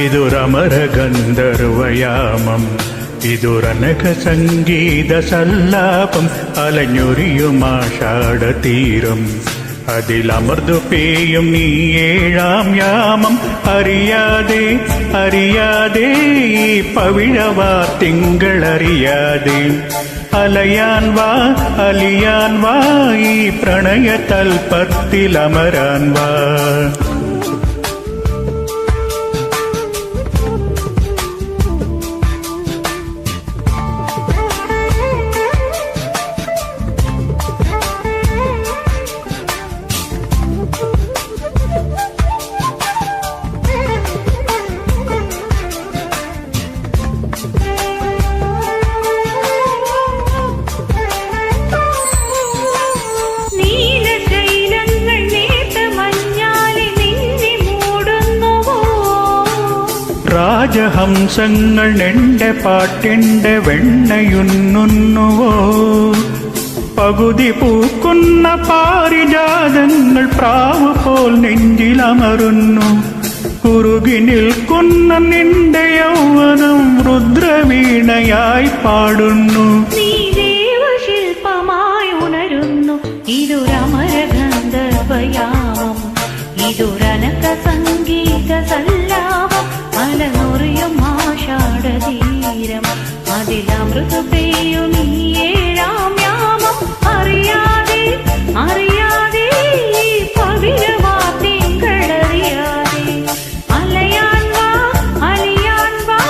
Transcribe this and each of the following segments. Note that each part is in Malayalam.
ഇതൊരമരഗന്ധർവയാമം, ഇതൊരനഘ സംഗീത സല്ലാപം. അലഞ്ഞൊരിയുമാഷാഢതീരം, അതിലമർന്നു പേയും നീ ഏഴാം യാമം. അറിയാതെ അറിയാതെ ഈ പവിഴവാ തിങ്കളറിയാതെ അലയാൻ വാ അലിയാൻ വാ, ഈ പ്രണയ തൽപ്പത്തിലമരാൻ വാ. രാജഹംസങ്ങൾ എന്റെ പാട്ടിന്റെ വെണ്ണയുന്നുവോ? പകുതി പൂക്കുന്ന പാരിജാതങ്ങൾ പ്രാവ് പോൽ നെഞ്ചിലമരുന്നു. കുറുകി നിൽക്കുന്ന നിന്റെ യൗവനം രുദ്രവീണയായി പാടുന്നു. നീ ദേവശില്പമായി ഉണരുന്നു. ഇതൊരമരഗന്ധർവയാമം, ഇതൊരനഘ സംഗീത സല്ലാപം. അലനുറിയും ആഷാഢതീരം, അതിലമൃതു പെയ്യും ഈ ഏഴാം യാമം. അറിയാതെ അറിയാതെ ഈ പവിഴവാ തിങ്കളറിയാതെ അലയാൻ വാ അലിയാൻ വാ,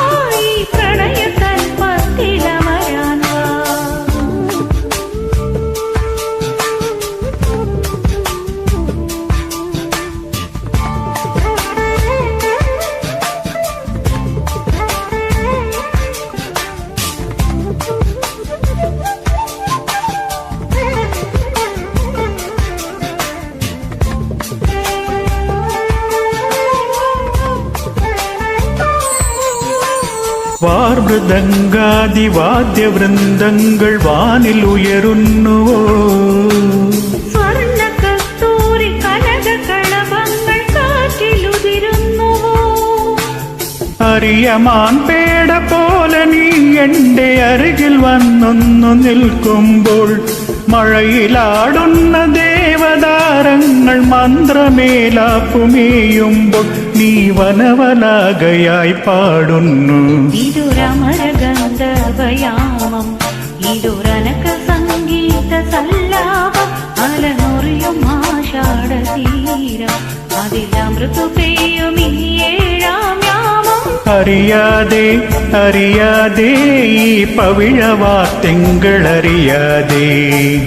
ഈ പ്രണയ തൽപ്പത്തിലമരാൻ വാ. വാർമൃദംഗാദിവാദ്യവൃന്ദങ്ങൾ വാനിൽ ഉയരുന്നുവോ? സ്വർണ്ണ കസ്തൂരി കനക കളഭങ്ങൾ കാറ്റിലുതിരുന്നുവോ? അറിയമാൻ പേട പോലെ നീ എന്റെ അരികിൽ വന്നൊന്നു നിൽക്കുമ്പോൾ, മഴയിലാടുന്ന ദേവതാരങ്ങൾ മന്ത്രമേലാപ്പുമേയുമ്പോൾ നീ വനവലാകയായി പാടുന്നു. ഇതൊരമരഗന്ധർവയാമം, ഇതൊരനഘ സംഗീത സല്ലാപം. അലനുറിയും ആഷാഢതീരം, അതിലമൃതു പെയ്യും ഈ ഏഴാം യാമം. അറിയാതെ അറിയാതെ ഈ പവിഴവാ തിങ്കളറിയാതെ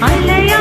അലയ